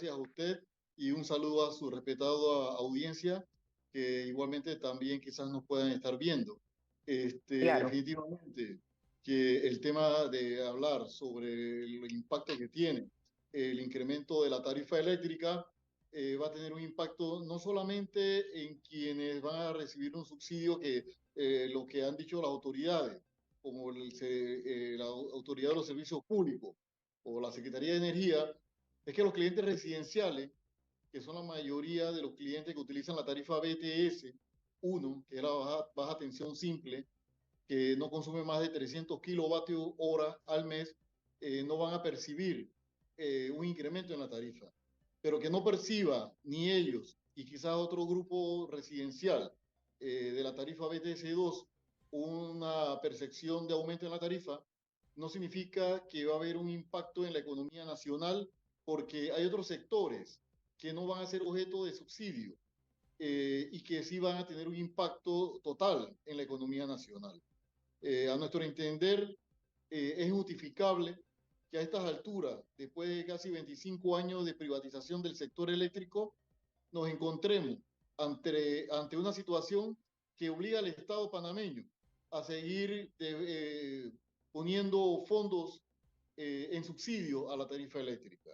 gracias a usted y un saludo a su respetada audiencia, que igualmente también quizás nos puedan estar viendo. Claro. Definitivamente que el tema de hablar sobre el impacto que tiene el incremento de la tarifa eléctrica va a tener un impacto no solamente en quienes van a recibir un subsidio, que lo que han dicho las autoridades, como la Autoridad de los Servicios Públicos o la Secretaría de Energía, es que los clientes residenciales, que son la mayoría de los clientes que utilizan la tarifa BTS 1, que es la baja tensión simple, que no consume más de 300 kilovatios hora al mes, no van a percibir un incremento en la tarifa. Pero que no perciba ni ellos y quizás otro grupo residencial de la tarifa BTS2 una percepción de aumento en la tarifa, no significa que va a haber un impacto en la economía nacional, porque hay otros sectores que no van a ser objeto de subsidio y que sí van a tener un impacto total en la economía nacional. A nuestro entender, es justificable que a estas alturas, después de casi 25 años de privatización del sector eléctrico, nos encontremos ante una situación que obliga al Estado panameño a seguir poniendo fondos en subsidio a la tarifa eléctrica.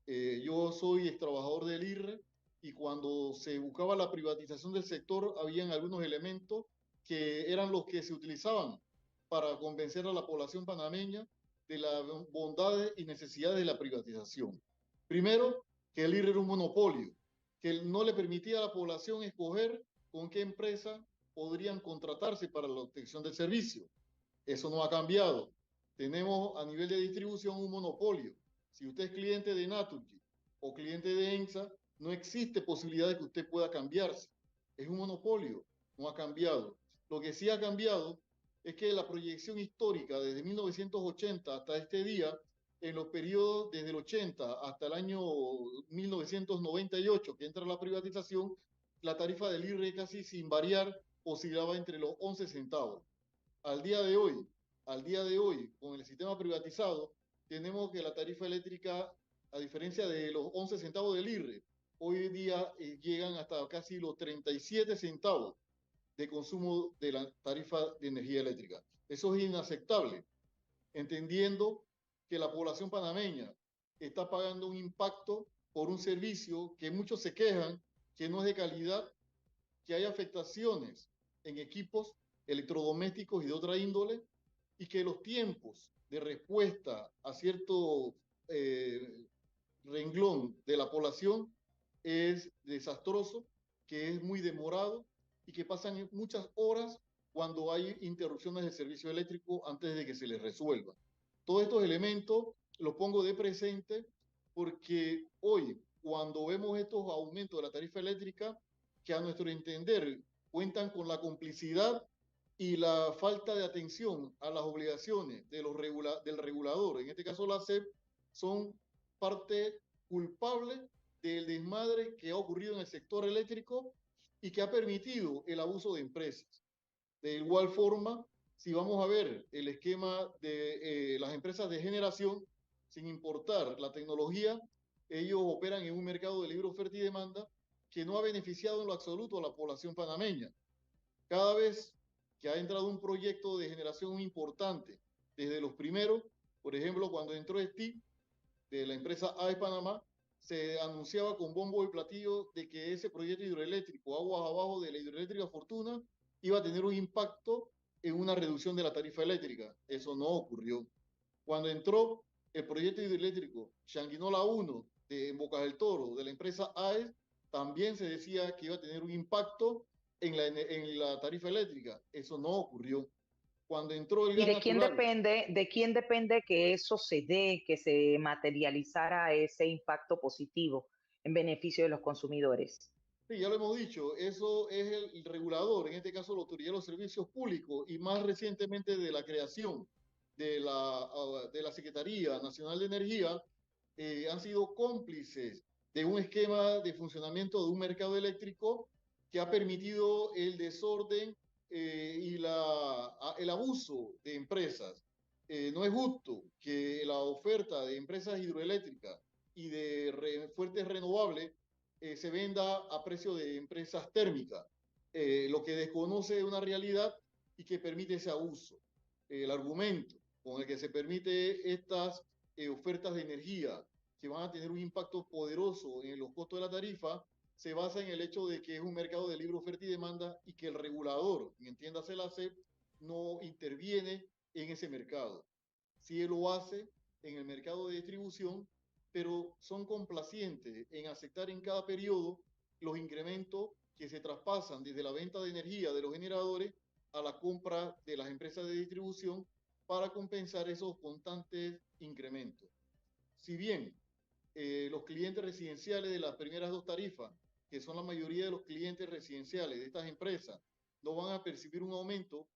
Yo soy ex trabajador del IRRE y cuando se buscaba la privatización del sector, habían algunos elementos que eran los que se utilizaban para convencer a la población panameña de las bondades y necesidades de la privatización. Primero, que el IRRE era un monopolio, que no le permitía a la población escoger con qué empresa podrían contratarse para la obtención del servicio. Eso no ha cambiado. Tenemos a nivel de distribución un monopolio. Si usted es cliente de Naturgy o cliente de ENSA, no existe posibilidad de que usted pueda cambiarse. Es un monopolio, no ha cambiado. Lo que sí ha cambiado es que la proyección histórica desde 1980 hasta este día, en los periodos desde el 80 hasta el año 1998, que entra la privatización, la tarifa del IRE casi sin variar oscilaba entre los 11 centavos. Al día de hoy, al día de hoy, con el sistema privatizado, tenemos que la tarifa eléctrica, a diferencia de los 11 centavos del IRRE, hoy día llegan hasta casi los 37 centavos de consumo de la tarifa de energía eléctrica. Eso es inaceptable, entendiendo que la población panameña está pagando un impacto por un servicio que muchos se quejan que no es de calidad, que hay afectaciones en equipos electrodomésticos y de otra índole, y que los tiempos de respuesta a cierto eh, renglón de la población es desastroso, que es muy demorado y que pasan muchas horas cuando hay interrupciones del servicio eléctrico antes de que se les resuelva. Todos estos elementos los pongo de presente porque hoy, cuando vemos estos aumentos de la tarifa eléctrica, que a nuestro entender cuentan con la complicidad y la falta de atención a las obligaciones de del regulador, en este caso la SEP, son parte culpable del desmadre que ha ocurrido en el sector eléctrico y que ha permitido el abuso de empresas. De igual forma, si vamos a ver el esquema de las empresas de generación, sin importar la tecnología, ellos operan en un mercado de libre oferta y demanda que no ha beneficiado en lo absoluto a la población panameña. Cada vez que ha entrado un proyecto de generación importante, desde los primeros, por ejemplo, cuando entró STIP de la empresa AES Panamá, se anunciaba con bombo y platillo de que ese proyecto hidroeléctrico, aguas abajo de la hidroeléctrica Fortuna, iba a tener un impacto en una reducción de la tarifa eléctrica. Eso no ocurrió. Cuando entró el proyecto hidroeléctrico Changuinola 1 de Bocas del Toro, de la empresa AES, también se decía que iba a tener un impacto en la tarifa eléctrica. Eso no ocurrió. Cuando entró el ¿Y gas natural, de quién depende que eso se dé, que se materializara ese impacto positivo en beneficio de los consumidores? sí, ya lo hemos dicho, eso es el regulador, en este caso la Autoridad de los Servicios Públicos, y más recientemente de la creación de la Secretaría Nacional de Energía, han sido cómplices de un esquema de funcionamiento de un mercado eléctrico que ha permitido el desorden y el abuso de empresas. No es justo que la oferta de empresas hidroeléctricas y de fuentes renovables se venda a precio de empresas térmicas, lo que desconoce una realidad y que permite ese abuso. El argumento con el que se permite estas ofertas de energía que van a tener un impacto poderoso en los costos de la tarifa se basa en el hecho de que es un mercado de libre oferta y demanda y que el regulador, y entiéndase la SEP, no interviene en ese mercado. Sí lo hace en el mercado de distribución, pero son complacientes en aceptar en cada periodo los incrementos que se traspasan desde la venta de energía de los generadores a la compra de las empresas de distribución para compensar esos constantes incrementos. Si bien los clientes residenciales de las primeras dos tarifas, que son la mayoría de los clientes residenciales de estas empresas, no van a percibir un aumento,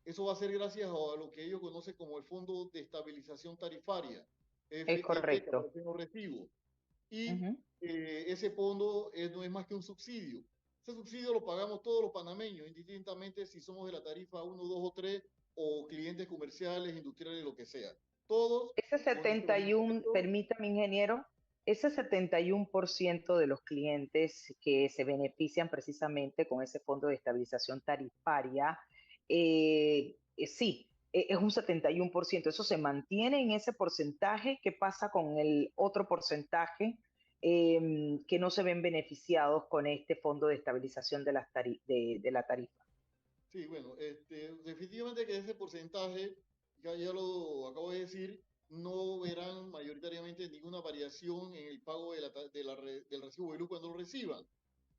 eso va a ser gracias a lo que ellos conocen como el Fondo de Estabilización Tarifaria, Es FET, que correcto. aparece en los recibos. Y Ujú. ese fondo no es más que un subsidio. Ese subsidio lo pagamos todos los panameños, indistintamente si somos de la tarifa 1, 2 o 3, o clientes comerciales, industriales, lo que sea. Todos Ese con nuestros 71, impuestos. permítame, ingeniero, ese 71% de los clientes que se benefician precisamente con ese fondo de estabilización tarifaria, sí, es un 71%. Eso se mantiene en ese porcentaje. ¿Qué pasa con el otro porcentaje que no se ven beneficiados con este fondo de estabilización de la tarifa? Sí, bueno, definitivamente que ese porcentaje, ya lo acabo de decir, no verán mayoritariamente ninguna variación en el pago del recibo de luz cuando lo reciban,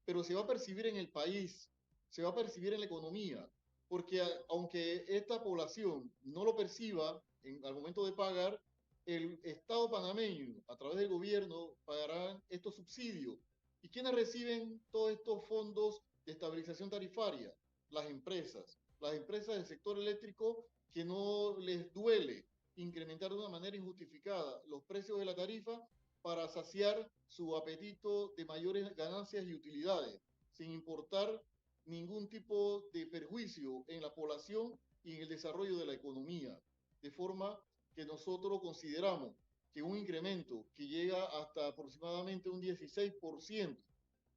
pero se va a percibir en el país, se va a percibir en la economía, porque aunque esta población no lo perciba al momento de pagar, el Estado panameño, a través del gobierno, pagará estos subsidios. ¿Y quiénes reciben todos estos fondos de estabilización tarifaria? Las empresas del sector eléctrico que no les duele incrementar de una manera injustificada los precios de la tarifa para saciar su apetito de mayores ganancias y utilidades, sin importar ningún tipo de perjuicio en la población y en el desarrollo de la economía. De forma que nosotros consideramos que un incremento que llega hasta aproximadamente un 16%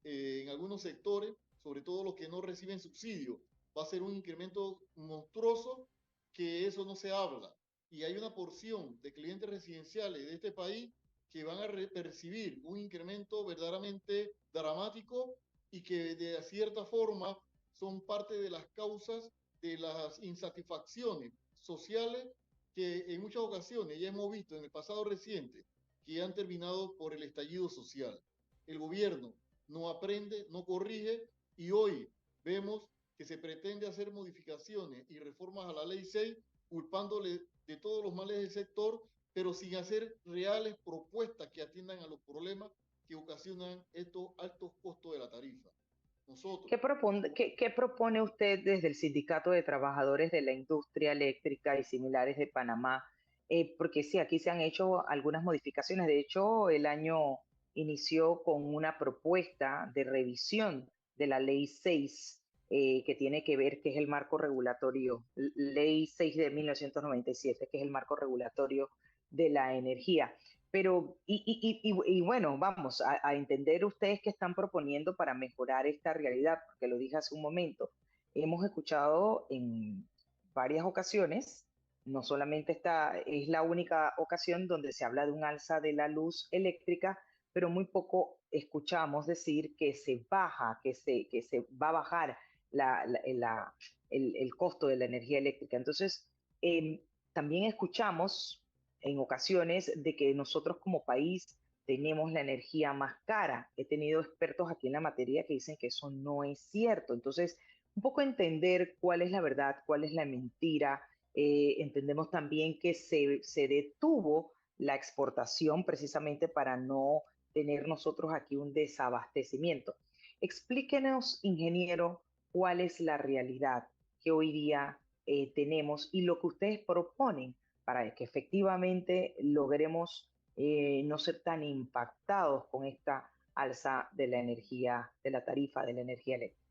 en algunos sectores, sobre todo los que no reciben subsidio, va a ser un incremento monstruoso que eso no se habla. Y hay una porción de clientes residenciales de este país que van a percibir un incremento verdaderamente dramático y que de cierta forma son parte de las causas de las insatisfacciones sociales que en muchas ocasiones ya hemos visto en el pasado reciente que han terminado por el estallido social. El gobierno no aprende, no corrige y hoy vemos que se pretende hacer modificaciones y reformas a la ley 6 culpándole de todos los males del sector, pero sin hacer reales propuestas que atiendan a los problemas que ocasionan estos altos costos de la tarifa. Nosotros, ¿Qué propone usted desde el Sindicato de Trabajadores de la Industria Eléctrica y similares de Panamá? Porque sí, aquí se han hecho algunas modificaciones. De hecho, el año inició con una propuesta de revisión de la Ley 6, que tiene que ver, que es el marco regulatorio, Ley 6 de 1997, que es el marco regulatorio de la energía. Pero, y bueno, vamos a entender ustedes qué están proponiendo para mejorar esta realidad, porque lo dije hace un momento. Hemos escuchado en varias ocasiones, no solamente esta es la única ocasión donde se habla de un alza de la luz eléctrica, pero muy poco escuchamos decir que se baja, que se va a bajar el costo de la energía eléctrica. Entonces, también escuchamos en ocasiones de que nosotros como país tenemos la energía más cara. He tenido expertos aquí en la materia que dicen que eso no es cierto. Entonces, un poco entender cuál es la verdad, cuál es la mentira. Entendemos también que se detuvo la exportación precisamente para no tener nosotros aquí un desabastecimiento. Explíquenos, ingeniero, cuál es la realidad que hoy día tenemos y lo que ustedes proponen para que efectivamente logremos no ser tan impactados con esta alza de la energía, de la tarifa de la energía eléctrica.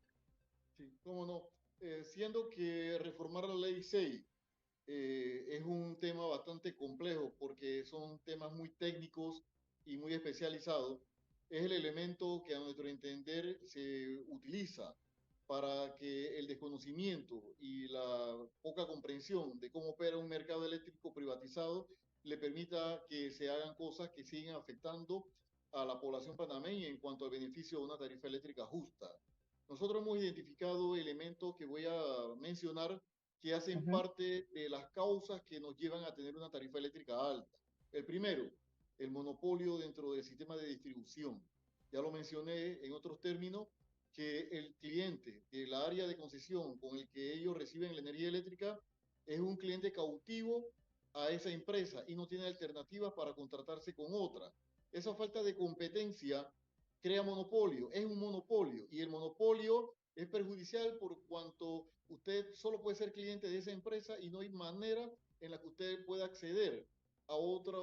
sí, cómo no, siendo que reformar la ley 6 es un tema bastante complejo porque son temas muy técnicos y muy especializado, es el elemento que a nuestro entender se utiliza para que el desconocimiento y la poca comprensión de cómo opera un mercado eléctrico privatizado le permita que se hagan cosas que siguen afectando a la población panameña en cuanto al beneficio de una tarifa eléctrica justa. Nosotros hemos identificado elementos que voy a mencionar que hacen Ujú. parte de las causas que nos llevan a tener una tarifa eléctrica alta. El primero, el monopolio dentro del sistema de distribución. Ya lo mencioné en otros términos, que el cliente de la área de concesión con el que ellos reciben la energía eléctrica es un cliente cautivo a esa empresa y no tiene alternativas para contratarse con otra. Esa falta de competencia crea monopolio, es un monopolio y el monopolio es perjudicial por cuanto usted solo puede ser cliente de esa empresa y no hay manera en la que usted pueda acceder a otra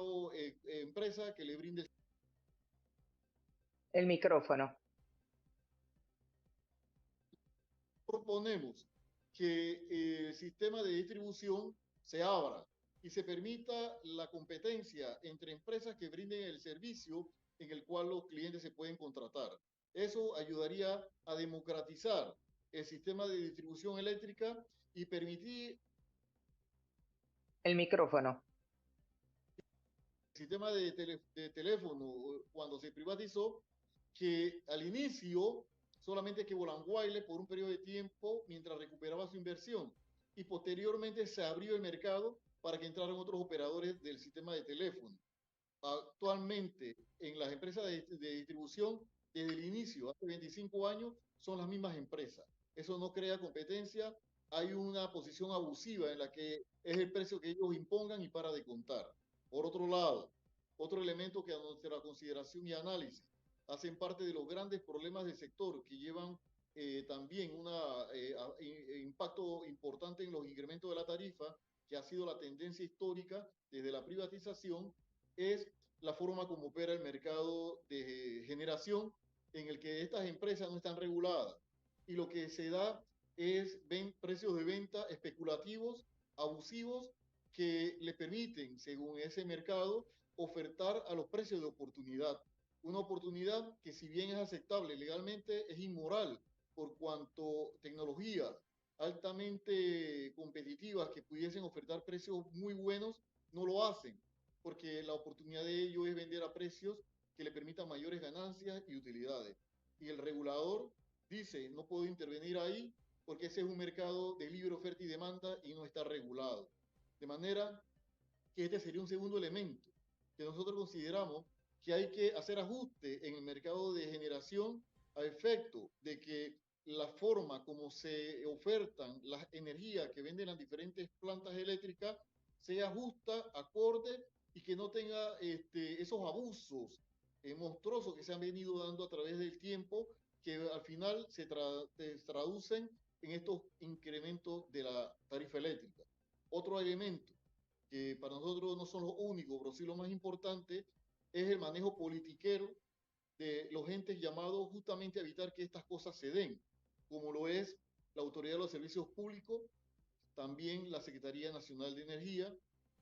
empresa que le brinde. El micrófono. Proponemos que el sistema de distribución se abra y se permita la competencia entre empresas que brinden el servicio en el cual los clientes se pueden contratar. Eso ayudaría a democratizar el sistema de distribución eléctrica y permitir El micrófono. el sistema de teléfono cuando se privatizó, que al inicio solamente que Volanguaile por un periodo de tiempo mientras recuperaba su inversión y posteriormente se abrió el mercado para que entraran otros operadores del sistema de teléfono. Actualmente en las empresas de distribución, desde el inicio, hace 25 años, son las mismas empresas. Eso no crea competencia, hay una posición abusiva en la que es el precio que ellos impongan y para de contar. Por otro lado, otro elemento que a nuestra consideración y análisis hacen parte de los grandes problemas del sector que llevan también un impacto importante en los incrementos de la tarifa, que ha sido la tendencia histórica desde la privatización, es la forma como opera el mercado de generación en el que estas empresas no están reguladas y lo que se da es precios de venta especulativos, abusivos, que le permiten, según ese mercado, ofertar a los precios de oportunidad. Una oportunidad que si bien es aceptable legalmente, es inmoral por cuanto tecnologías altamente competitivas que pudiesen ofertar precios muy buenos no lo hacen, porque la oportunidad de ello es vender a precios que le permitan mayores ganancias y utilidades. Y el regulador dice, no puedo intervenir ahí porque ese es un mercado de libre oferta y demanda y no está regulado. De manera que este sería un segundo elemento que nosotros consideramos que hay que hacer ajuste en el mercado de generación a efecto de que la forma como se ofertan las energías que venden las diferentes plantas eléctricas sea justa, acorde y que no tenga esos abusos monstruosos que se han venido dando a través del tiempo que al final se traducen en estos incrementos de la tarifa eléctrica. Otro elemento que para nosotros no son los únicos, pero sí lo más importante, es el manejo politiquero de los entes llamados justamente a evitar que estas cosas se den, como lo es la Autoridad de los Servicios Públicos, también la Secretaría Nacional de Energía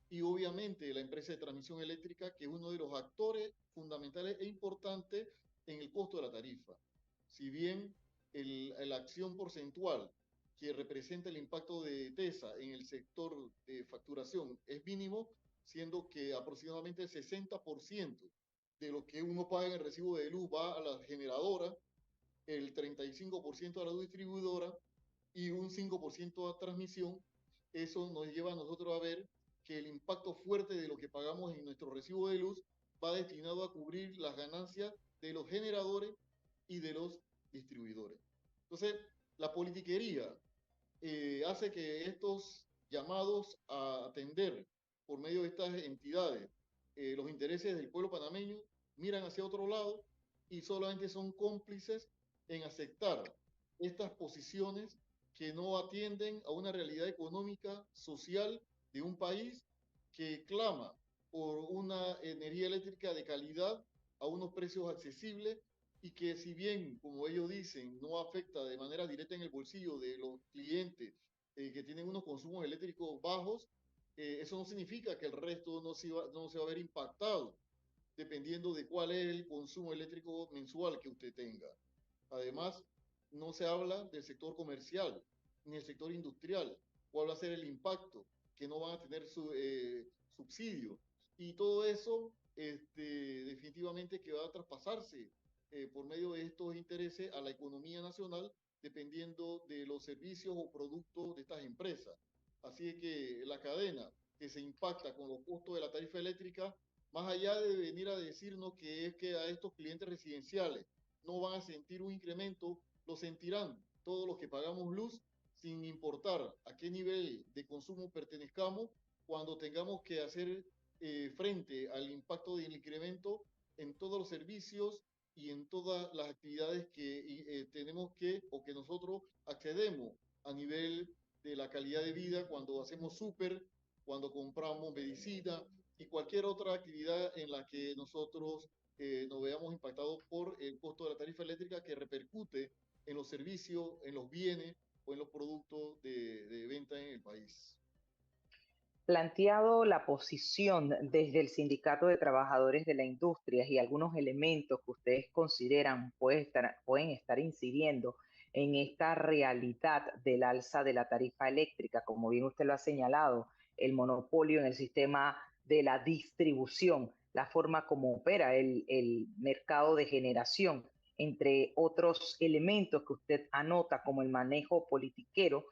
y obviamente la empresa de transmisión eléctrica, que es uno de los actores fundamentales e importantes en el costo de la tarifa. Si bien la acción porcentual que representa el impacto de TESA en el sector de facturación es mínimo, siendo que aproximadamente el 60% de lo que uno paga en el recibo de luz va a la generadora, el 35% a la distribuidora y un 5% a transmisión. Eso nos lleva a nosotros a ver que el impacto fuerte de lo que pagamos en nuestro recibo de luz va destinado a cubrir las ganancias de los generadores y de los distribuidores. Entonces, la politiquería hace que estos llamados a atender por medio de estas entidades los intereses del pueblo panameño miran hacia otro lado y solamente son cómplices en aceptar estas posiciones que no atienden a una realidad económica, social de un país que clama por una energía eléctrica de calidad a unos precios accesibles y que si bien, como ellos dicen, no afecta de manera directa en el bolsillo de los clientes que tienen unos consumos eléctricos bajos, eso no significa que el resto no se va a ver impactado dependiendo de cuál es el consumo eléctrico mensual que usted tenga. Además, no se habla del sector comercial ni el sector industrial, cuál va a ser el impacto, que no van a tener subsidio. Y todo eso definitivamente que va a traspasarse por medio de estos intereses a la economía nacional, dependiendo de los servicios o productos de estas empresas. Así que la cadena que se impacta con los costos de la tarifa eléctrica, más allá de venir a decirnos que es que a estos clientes residenciales no van a sentir un incremento, lo sentirán todos los que pagamos luz, sin importar a qué nivel de consumo pertenezcamos, cuando tengamos que hacer frente al impacto del incremento en todos los servicios y en todas las actividades que tenemos que o que nosotros accedemos a nivel de la calidad de vida cuando hacemos súper, cuando compramos medicina y cualquier otra actividad en la que nosotros nos veamos impactados por el costo de la tarifa eléctrica que repercute en los servicios, en los bienes o en los productos de venta en el país. Planteado la posición desde el Sindicato de Trabajadores de la Industria y algunos elementos que ustedes consideran pueden estar incidiendo en esta realidad del alza de la tarifa eléctrica, como bien usted lo ha señalado, el monopolio en el sistema de la distribución, la forma como opera el mercado de generación, entre otros elementos que usted anota como el manejo politiquero.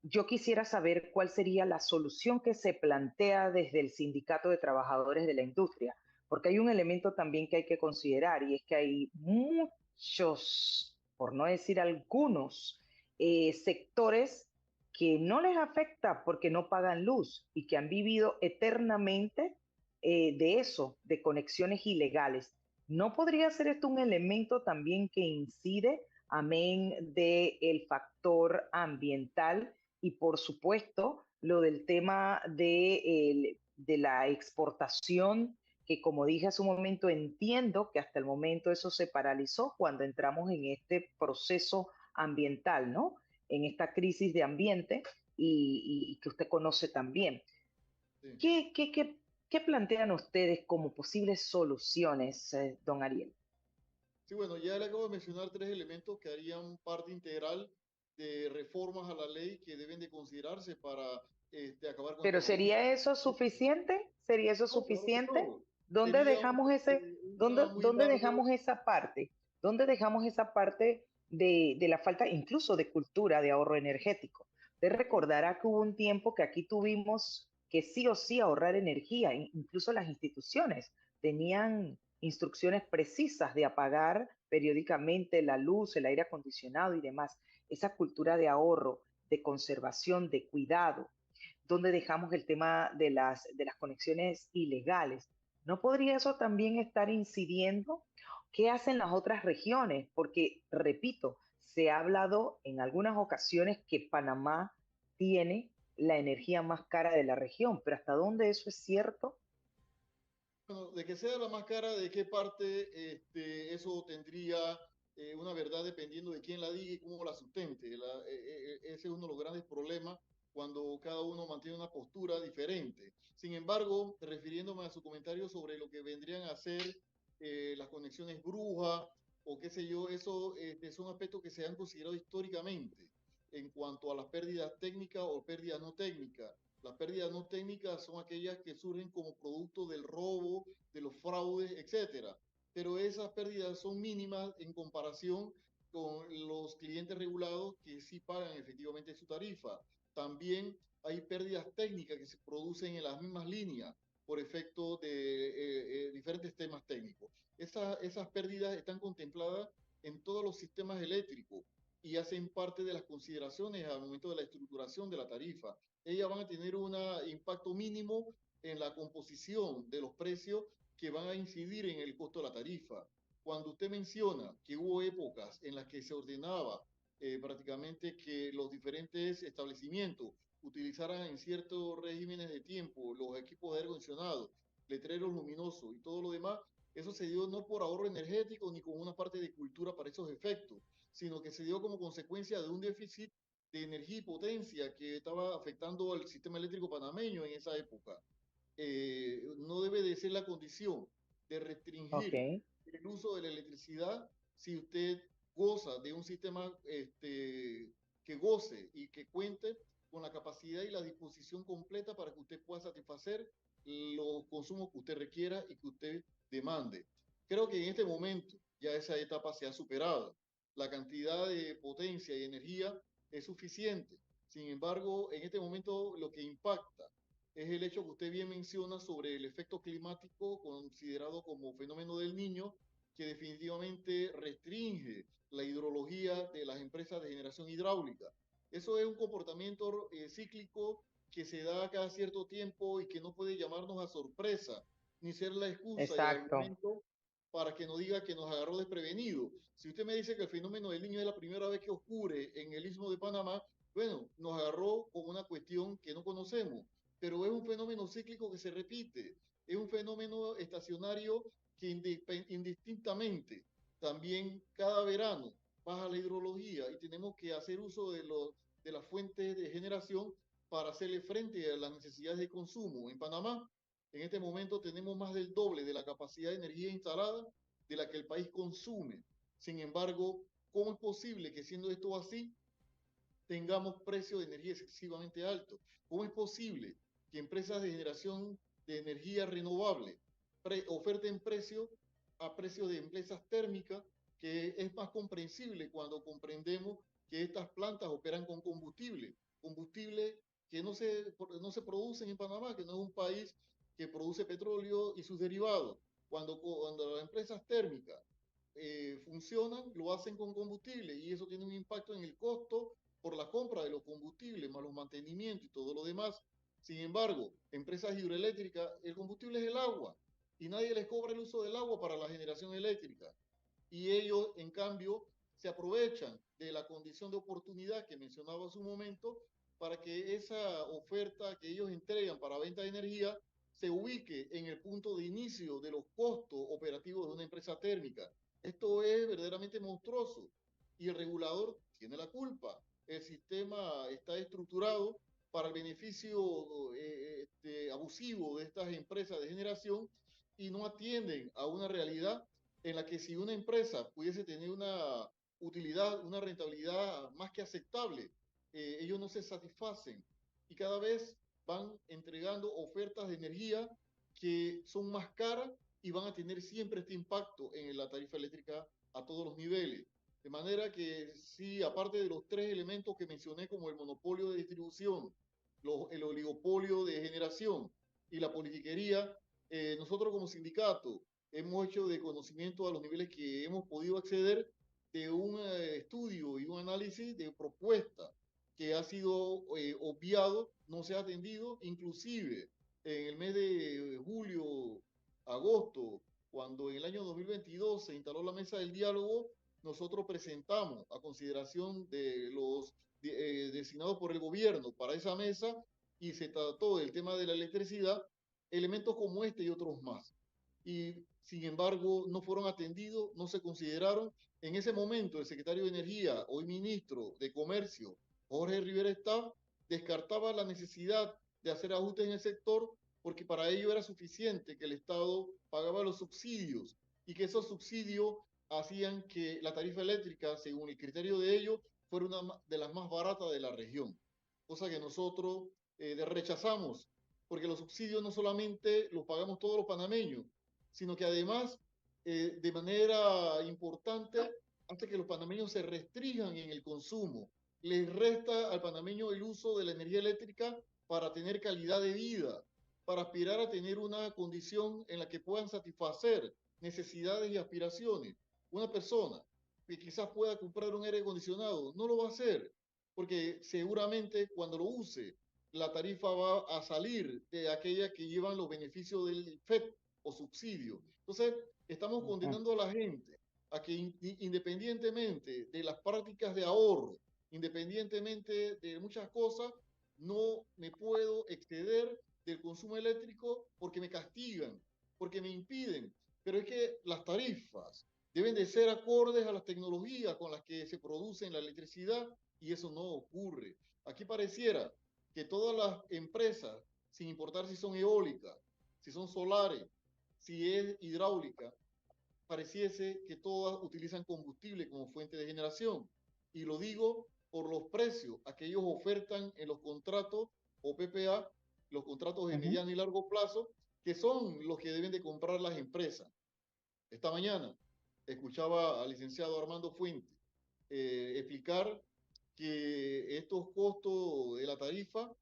Yo quisiera saber cuál sería la solución que se plantea desde el Sindicato de Trabajadores de la Industria, porque hay un elemento también que hay que considerar y es que hay muchos, por no decir algunos, sectores que no les afecta porque no pagan luz y que han vivido eternamente de eso, de conexiones ilegales. ¿No podría ser esto un elemento también que incide, amén del factor ambiental? Y por supuesto, lo del tema de la exportación, que como dije hace un momento, entiendo que hasta el momento eso se paralizó cuando entramos en este proceso ambiental, ¿no? En esta crisis de ambiente y que usted conoce también. Sí. ¿Qué plantean ustedes como posibles soluciones, don Ariel? Sí, bueno, ya le acabo de mencionar tres elementos que harían parte integral de reformas a la ley que deben de considerarse para acabar con Pero estos abusos. ¿sería eso suficiente? ¿Sería eso No, claro que suficiente? no. Sería una muy ¿Dónde largo. dejamos esa parte? ¿Dónde dejamos esa parte de la falta incluso de cultura de ahorro energético? Usted recordará que hubo un tiempo que aquí tuvimos que sí o sí ahorrar energía, incluso las instituciones tenían instrucciones precisas de apagar periódicamente la luz, el aire acondicionado y demás. Esa cultura de ahorro, de conservación, de cuidado, donde dejamos el tema de las conexiones ilegales. ¿No podría eso también estar incidiendo? ¿Qué hacen las otras regiones? Porque, repito, se ha hablado en algunas ocasiones que Panamá tiene la energía más cara de la región, pero ¿hasta dónde eso es cierto? Bueno, de que sea la más cara, de qué parte eso tendría una verdad dependiendo de quién la diga y cómo la sustente. Ese es uno de los grandes problemas cuando cada uno mantiene una postura diferente. Sin embargo, refiriéndome a su comentario sobre lo que vendrían a ser las conexiones brujas o qué sé yo, eso son aspectos que se han considerado históricamente en cuanto a las pérdidas técnicas o pérdidas no técnicas. Las pérdidas no técnicas son aquellas que surgen como producto del robo, de los fraudes, etcétera. Pero esas pérdidas son mínimas en comparación con los clientes regulados que sí pagan efectivamente su tarifa. También hay pérdidas técnicas que se producen en las mismas líneas por efecto de diferentes temas técnicos. Esas pérdidas están contempladas en todos los sistemas eléctricos y hacen parte de las consideraciones al momento de la estructuración de la tarifa. Ellas van a tener un impacto mínimo en la composición de los precios que van a incidir en el costo de la tarifa. Cuando usted menciona que hubo épocas en las que se ordenaba prácticamente que los diferentes establecimientos utilizaran en ciertos regímenes de tiempo los equipos de aire acondicionado, letreros luminosos y todo lo demás, eso se dio no por ahorro energético ni como una parte de cultura para esos efectos, sino que se dio como consecuencia de un déficit de energía y potencia que estaba afectando al sistema eléctrico panameño en esa época. No debe de ser la condición. de Ok, restringir el uso de la electricidad si usted goza de un sistema que goce y que cuente con la capacidad y la disposición completa para que usted pueda satisfacer los consumos que usted requiera y que usted demande. Creo que en este momento ya esa etapa se ha superado. La cantidad de potencia y energía es suficiente. Sin embargo, en este momento lo que impacta es el hecho que usted bien menciona sobre el efecto climático considerado como fenómeno del niño, que definitivamente restringe la hidrología de las empresas de generación hidráulica. Eso es un comportamiento cíclico que se da cada cierto tiempo y que no puede llamarnos a sorpresa, ni ser la excusa y el exacto, argumento para que no diga que nos agarró desprevenido. Si usted me dice que el fenómeno del niño es la primera vez que ocurre en el Istmo de Panamá, bueno, nos agarró con una cuestión que no conocemos, pero es un fenómeno cíclico que se repite, es un fenómeno estacionario que indistintamente también cada verano baja la hidrología y tenemos que hacer uso de las fuentes de generación para hacerle frente a las necesidades de consumo. En Panamá, en este momento tenemos más del doble de la capacidad de energía instalada de la que el país consume. Sin embargo, ¿cómo es posible que siendo esto así, tengamos precios de energía excesivamente altos? ¿Cómo es posible que empresas de generación de energía renovable oferten precios a precios de empresas térmicas, que es más comprensible cuando comprendemos que estas plantas operan con combustible que no se producen en Panamá, que no es un país que produce petróleo y sus derivados? Cuando las empresas térmicas funcionan, lo hacen con combustible y eso tiene un impacto en el costo por la compra de los combustibles, más los mantenimientos y todo lo demás. Sin embargo, empresas hidroeléctricas, el combustible es el agua y nadie les cobra el uso del agua para la generación eléctrica. Y ellos, en cambio, se aprovechan de la condición de oportunidad que mencionaba hace un momento para que esa oferta que ellos entregan para venta de energía se ubique en el punto de inicio de los costos operativos de una empresa térmica. Esto es verdaderamente monstruoso y el regulador tiene la culpa. El sistema está estructurado para el beneficio abusivo de estas empresas de generación y no atienden a una realidad en la que si una empresa pudiese tener una utilidad, una rentabilidad más que aceptable, ellos no se satisfacen y cada vez van entregando ofertas de energía que son más caras y van a tener siempre este impacto en la tarifa eléctrica a todos los niveles. De manera que sí, aparte de los tres elementos que mencioné como el monopolio de distribución, el oligopolio de generación y la politiquería, nosotros como sindicato hemos hecho de conocimiento a los niveles que hemos podido acceder de un estudio y un análisis de propuesta que ha sido obviado, no se ha atendido, inclusive en el mes de julio, agosto, cuando en el año 2022 se instaló la mesa del diálogo, nosotros presentamos a consideración de los designados por el gobierno para esa mesa y se trató del tema de la electricidad, elementos como este y otros más. Y sin embargo, no fueron atendidos, no se consideraron. En ese momento, el secretario de Energía, hoy ministro de Comercio, Jorge Rivera Staff, descartaba la necesidad de hacer ajustes en el sector porque para ello era suficiente que el Estado pagaba los subsidios y que esos subsidios hacían que la tarifa eléctrica, según el criterio de ellos, fuera una de las más baratas de la región. Cosa que nosotros rechazamos, porque los subsidios no solamente los pagamos todos los panameños, sino que además, de manera importante, hace que los panameños se restrinjan en el consumo. Les resta al panameño el uso de la energía eléctrica para tener calidad de vida, para aspirar a tener una condición en la que puedan satisfacer necesidades y aspiraciones. Una persona que quizás pueda comprar un aire acondicionado no lo va a hacer, porque seguramente cuando lo use, la tarifa va a salir de aquellas que llevan los beneficios del FED o subsidio. Entonces, estamos condenando a la gente a que independientemente de las prácticas de ahorro, independientemente de muchas cosas, no me puedo exceder del consumo eléctrico porque me castigan, porque me impiden. Pero es que las tarifas deben de ser acordes a las tecnologías con las que se produce la electricidad y eso no ocurre. Aquí pareciera que todas las empresas, sin importar si son eólicas, si son solares, si es hidráulica, pareciese que todas utilizan combustible como fuente de generación. Y lo digo por los precios a que ellos ofertan en los contratos o PPA, los contratos de mediano y largo plazo, que son los que deben de comprar las empresas. Esta mañana escuchaba al licenciado Armando Fuentes explicar que estos costos de la tarifa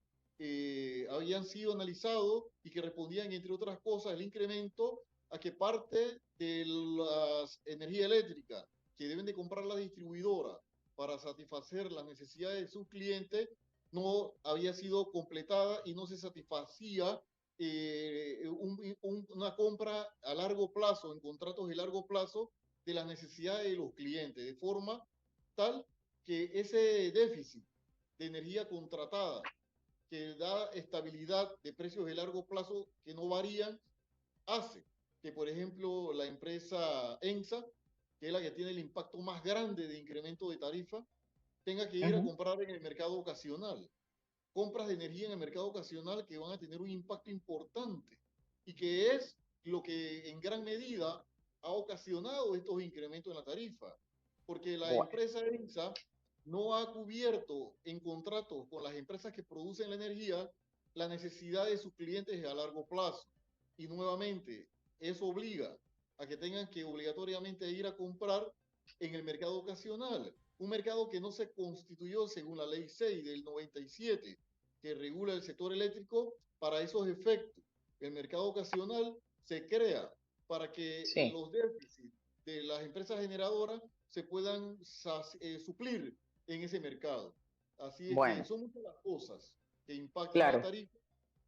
habían sido analizados y que respondían, entre otras cosas, el incremento a que parte de las energías eléctricas que deben de comprar las distribuidoras para satisfacer las necesidades de sus clientes no había sido completada y no se satisfacía una compra a largo plazo, en contratos de largo plazo, de las necesidades de los clientes, de forma tal que ese déficit de energía contratada que da estabilidad de precios de largo plazo que no varían, hace que, por ejemplo, la empresa ENSA, que es la que tiene el impacto más grande de incremento de tarifa, tenga que ir a comprar en el mercado ocasional. Compras de energía en el mercado ocasional que van a tener un impacto importante y que es lo que en gran medida ha ocasionado estos incrementos en la tarifa, porque la empresa ENSA no ha cubierto en contratos con las empresas que producen la energía la necesidad de sus clientes a largo plazo. Y nuevamente, eso obliga a que tengan que obligatoriamente ir a comprar en el mercado ocasional, un mercado que no se constituyó según la Ley 6 del 97, que regula el sector eléctrico para esos efectos. El mercado ocasional se crea para que los déficits de las empresas generadoras se puedan suplir en ese mercado. Así es que son muchas las cosas que impactan la tarifa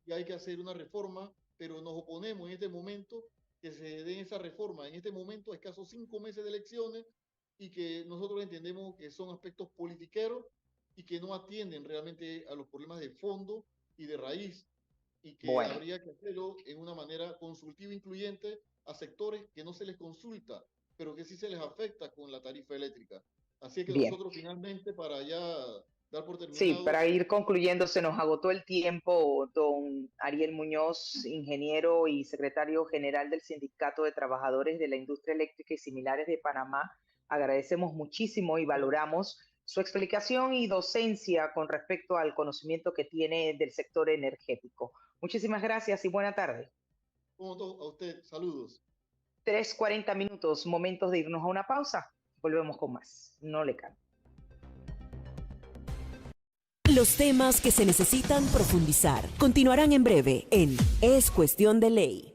y hay que hacer una reforma, pero nos oponemos en este momento que se dé esa reforma. En este momento, a escasos 5 meses de elecciones, y que nosotros entendemos que son aspectos politiqueros y que no atienden realmente a los problemas de fondo y de raíz, y que habría que hacerlo en una manera consultiva e incluyente a sectores que no se les consulta, pero que sí se les afecta con la tarifa eléctrica. Así es que nosotros finalmente, para ya dar por terminado... Sí, para ir concluyendo, se nos agotó el tiempo, don Ariel Muñoz, ingeniero y secretario general del Sindicato de Trabajadores de la Industria Eléctrica y Similares de Panamá. Agradecemos muchísimo y valoramos su explicación y docencia con respecto al conocimiento que tiene del sector energético. Muchísimas gracias y buena tarde. A usted, saludos. 3:40 minutos, momentos de irnos a una pausa. Volvemos con más. No le cambie. Los temas que se necesitan profundizar continuarán en breve en Es Cuestión de Ley.